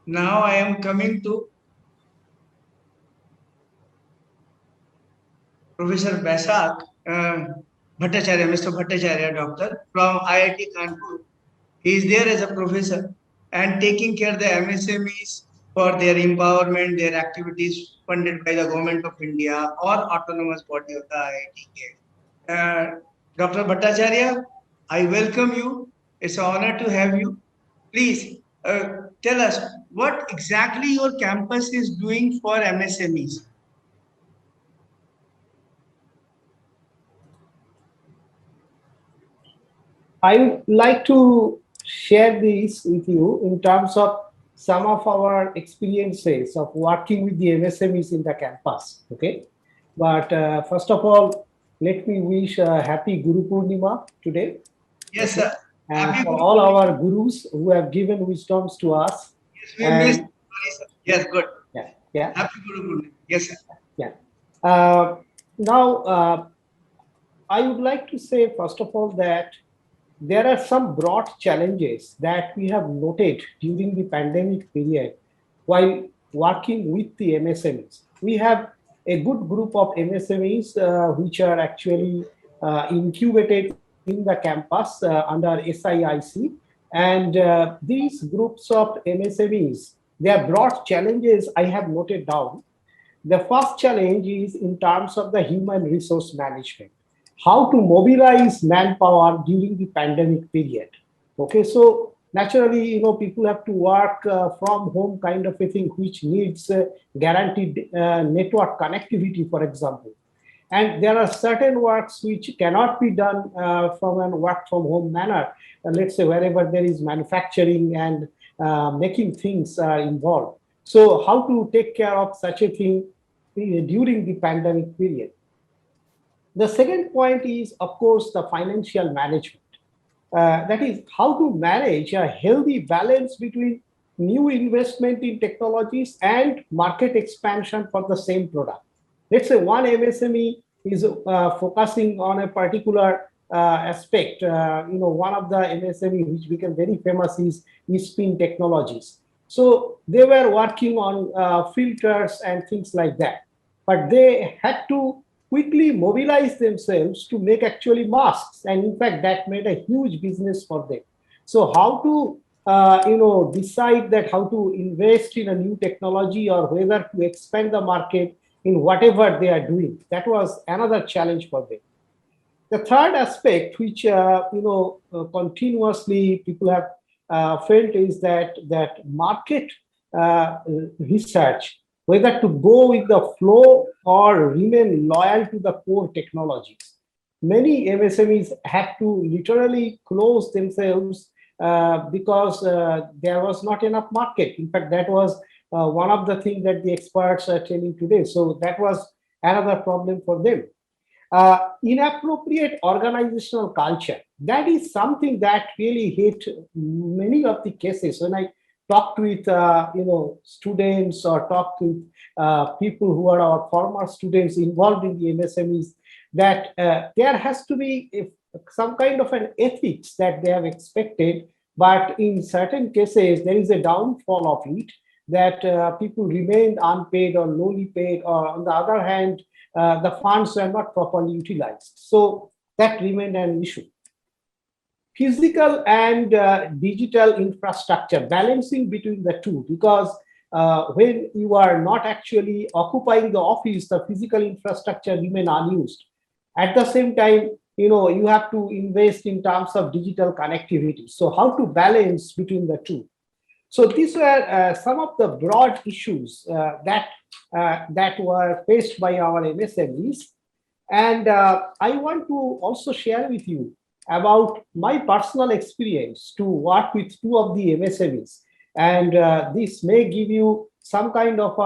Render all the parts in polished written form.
Now I am coming to Professor Basak Bhattacharya, Mr. Bhattacharya, doctor from IIT Kanpur. He is there as a professor and taking care of the MSMEs for their empowerment, their activities funded by the government of India or autonomous body of the IIT. Dr. Bhattacharya, I welcome you. It's an honor to have you. Please tell us what exactly your campus is doing for MSMEs. I would like to share this with you in terms of some of our experiences of working with the MSMEs in the campus. Okay, but first of all, let me wish a happy Guru Purnima today. Yes, Okay, sir. and Happy for Guru all Purnima. our gurus who have given wisdoms to us. Yes, we missed. And Sorry, sir. Yes, good. yeah, yeah, Happy Guru Purnima. Yes, sir. yeah. Uh, now, I would like to say, first of all, that there are some broad challenges that we have noted during the pandemic period while working with the MSMEs. We have a good group of MSMEs which are actually incubated in the campus under SIIC. And these groups of MSMEs, their broad challenges I have noted down. The first challenge is in terms of the human resource management, how to mobilize manpower during the pandemic period. Okay, so naturally, people have to work from home kind of a thing, which needs guaranteed network connectivity, for example. And there are certain works which cannot be done from a work from home manner. Let's say wherever there is manufacturing and making things involved. So how to take care of such a thing during the pandemic period? The second point is, of course, the financial management. That is how to manage a healthy balance between new investment in technologies and market expansion for the same product. Let's say one MSME is focusing on a particular aspect. One of the MSME which became very famous is spin technologies. So they were working on filters and things like that, but they had to quickly mobilize themselves to make actually masks, and in fact that made a huge business for them. So how to decide that how to invest in a new technology or whether to expand the market in whatever they are doing, that was another challenge for them. The third aspect, which continuously people have felt, is that market research, whether to go with the flow or remain loyal to the core technologies. Many MSMEs had to literally close themselves because there was not enough market. In fact, that was one of the things that the experts are telling today. So that was another problem for them. Inappropriate organizational culture, that is something that really hit many of the cases. When I talked with students or talked with people who are our former students involved in the MSMEs, that there has to be some kind of an ethics that they have expected, but in certain cases there is a downfall of it, that people remained unpaid or lowly paid, or on the other hand, the funds were not properly utilized. So that remained an issue. Physical and digital infrastructure, balancing between the two, because when you are not actually occupying the office, the physical infrastructure remain unused. At the same time, you have to invest in terms of digital connectivity. So how to balance between the two? So these were some of the broad issues that were faced by our MSMEs. And I want to also share with you about my personal experience to work with two of the MSMEs. And this may give you some kind of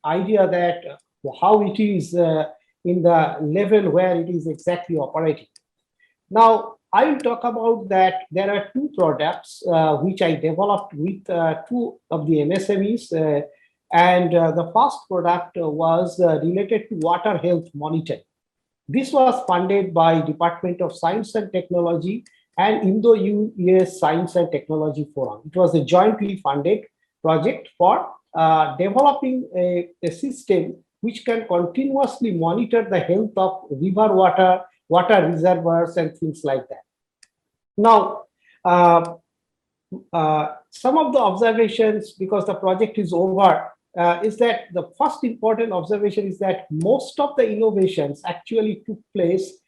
idea that how it is in the level where it is exactly operating. Now, I will talk about that there are two products which I developed with two of the MSMEs. And the first product was related to water health monitoring. This was funded by Department of Science and Technology and Indo-US Science and Technology Forum. It was a jointly funded project for developing a system which can continuously monitor the health of river water, water reservoirs, and things like that. Now, some of the observations, because the project is over, is that the first important observation is that most of the innovations actually took place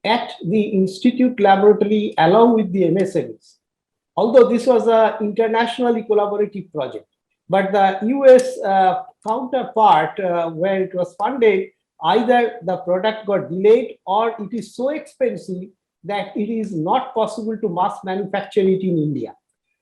at the institute laboratory along with the MSMEs. Although this was an internationally collaborative project, but the US counterpart, where it was funded, either the product got delayed or it is so expensive that it is not possible to mass manufacture it in India.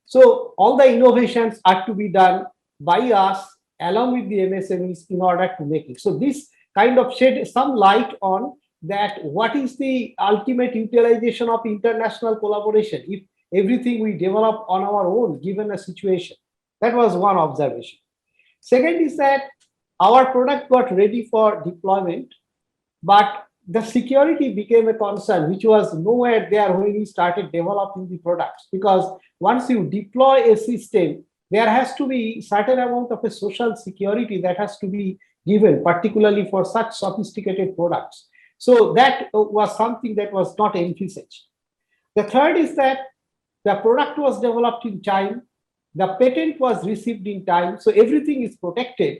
So all the innovations are to be done by us along with the MSMEs in order to make it. So this kind of shed some light on that what is the ultimate utilization of international collaboration if everything we develop on our own given a situation. That was one observation. Second is that our product got ready for deployment, but the security became a concern, which was nowhere there when we started developing the products. Because once you deploy a system, there has to be certain amount of a social security that has to be given, particularly for such sophisticated products. So that was something that was not envisaged. The third is that the product was developed in time, the patent was received in time, so everything is protected.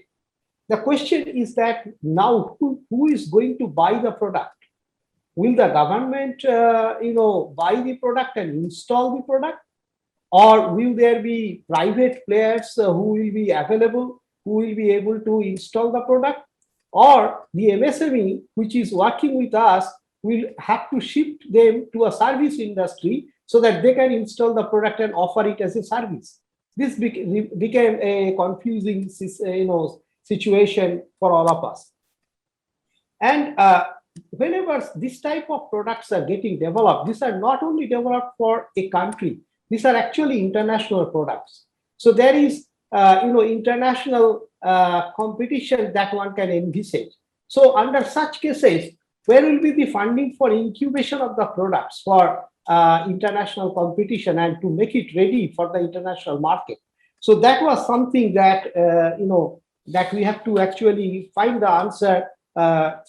The question is that now who is going to buy the product? Will the government, buy the product and install the product, or will there be private players who will be available, who will be able to install the product, or the MSME, which is working with us, will have to shift them to a service industry so that they can install the product and offer it as a service. This became a confusing, situation for all of us. And whenever this type of products are getting developed, these are not only developed for a country, these are actually international products. So there is, international competition that one can envisage. So under such cases, where will be the funding for incubation of the products for international competition and to make it ready for the international market? So that was something that, that we have to actually find the answer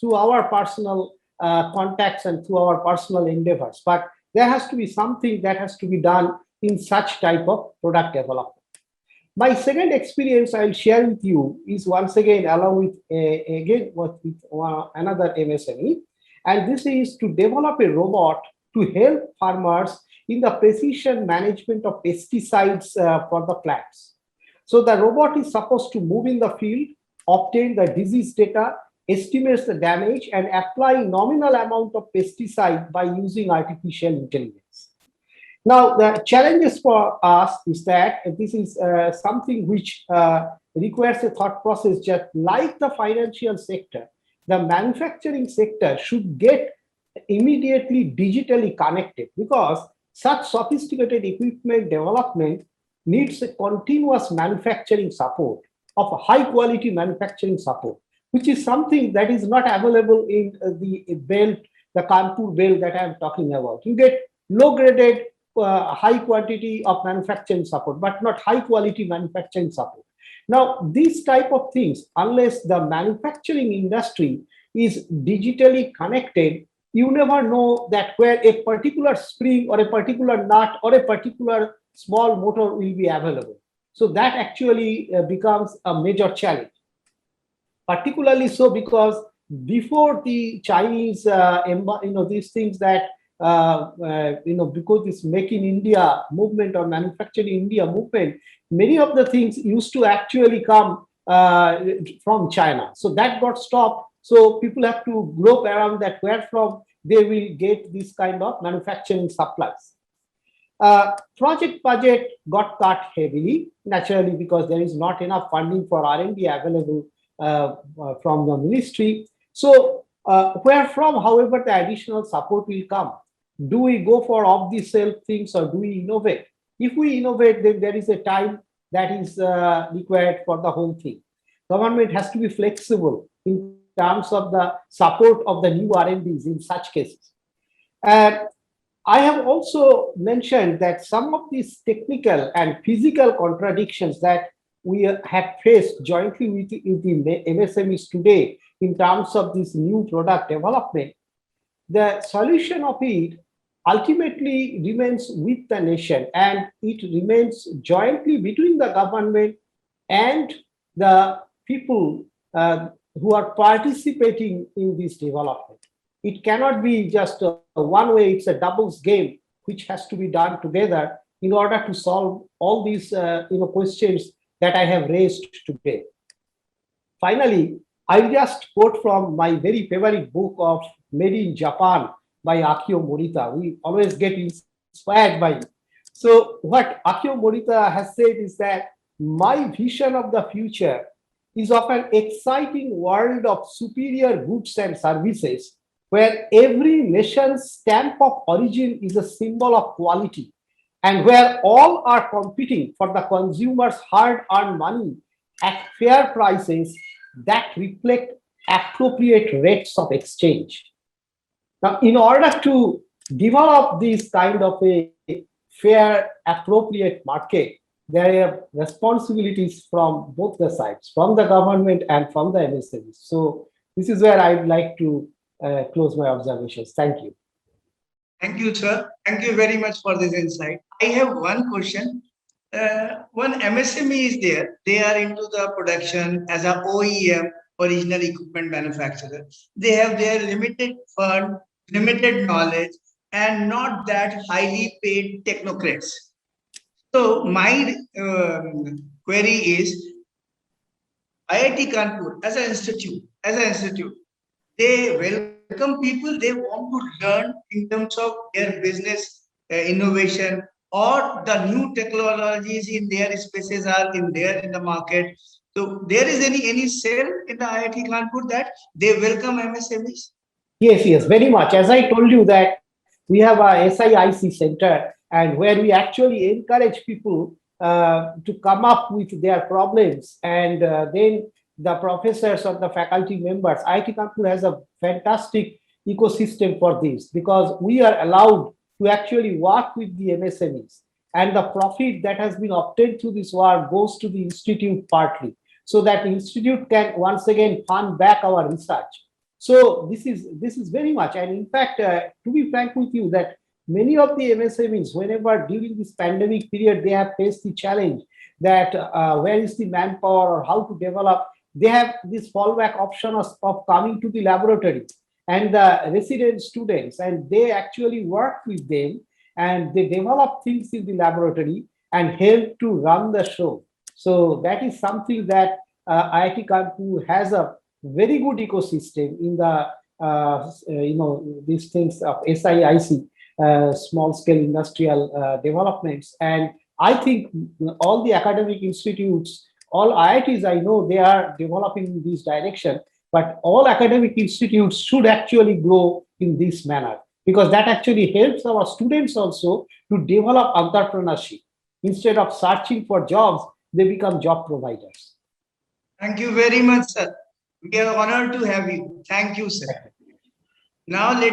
through our personal contacts and through our personal endeavors. But there has to be something that has to be done in such type of product development. My second experience I'll share with you is once again along with another MSME, and this is to develop a robot to help farmers in the precision management of pesticides for the plants. So the robot is supposed to move in the field, obtain the disease data, estimates the damage, and apply nominal amount of pesticide by using artificial intelligence. Now, the challenges for us is that this is something which requires a thought process, just like the financial sector. The manufacturing sector should get immediately digitally connected, because such sophisticated equipment development needs a continuous manufacturing support of high quality manufacturing support, which is something that is not available in the belt, the Kanpur belt that I am talking about. You get low graded high quantity of manufacturing support, but not high quality manufacturing support. Now, these type of things, unless the manufacturing industry is digitally connected, you never know that where a particular spring or a particular nut or a particular small motor will be available. So that actually becomes a major challenge. Particularly so because before the Chinese, these things that, because this Make in India movement or Manufacturing India movement, many of the things used to actually come from China. So that got stopped. So people have to grope around that where from they will get this kind of manufacturing supplies. Project budget got cut heavily, naturally, because there is not enough funding for R&D available from the ministry. So where from, however, the additional support will come? Do we go for off-the-shelf things or do we innovate? If we innovate, then there is a time that is required for the whole thing. Government has to be flexible in terms of the support of the new R&Ds in such cases. And I have also mentioned that some of these technical and physical contradictions that we have faced jointly with the MSMEs today in terms of this new product development, the solution of it ultimately remains with the nation, and it remains jointly between the government and the people who are participating in this development. It cannot be just one way, it's a doubles game which has to be done together in order to solve all these questions that I have raised today. Finally, I just quote from my very favorite book of Made in Japan by Akio Morita. We always get inspired by it. So what Akio Morita has said is that my vision of the future is of an exciting world of superior goods and services where every nation's stamp of origin is a symbol of quality and where all are competing for the consumer's hard-earned money at fair prices that reflect appropriate rates of exchange. Now, in order to develop this kind of a fair, appropriate market, there are responsibilities from both the sides, from the government and from the MSMEs. So this is where I'd like to close my observations. Thank you. Thank you, sir. Thank you very much for this insight. I have one question. One MSME is there. They are into the production as a OEM, original equipment manufacturer. They have their limited fund, limited knowledge, and not that highly paid technocrats. So my query is, IIT Kanpur as an institute, they welcome people. They want to learn in terms of their business innovation or the new technologies in their spaces are in there in the market. So there is any cell in the IIT Kanpur that they welcome MSMEs? Yes, very much. As I told you that we have a SIIC center and where we actually encourage people to come up with their problems, and then the professors or the faculty members. IIT Kanpur has a fantastic ecosystem for this because we are allowed to actually work with the MSMEs, and the profit that has been obtained through this work goes to the institute partly, so that the institute can once again fund back our research. So this is very much, and in fact, to be frank with you, that many of the MSMEs, whenever during this pandemic period, they have faced the challenge that where is the manpower or how to develop, they have this fallback option of coming to the laboratory and the resident students, and they actually work with them and they develop things in the laboratory and help to run the show. So that is something that IIT Kanpur has a very good ecosystem in the these things of SIIC, small scale industrial developments. And I think all the academic institutes, all IITs, I know they are developing in this direction, but all academic institutes should actually grow in this manner because that actually helps our students also to develop entrepreneurship. Instead of searching for jobs, they become job providers. Thank you very much, sir. We are honored to have you. Thank you, sir. Now let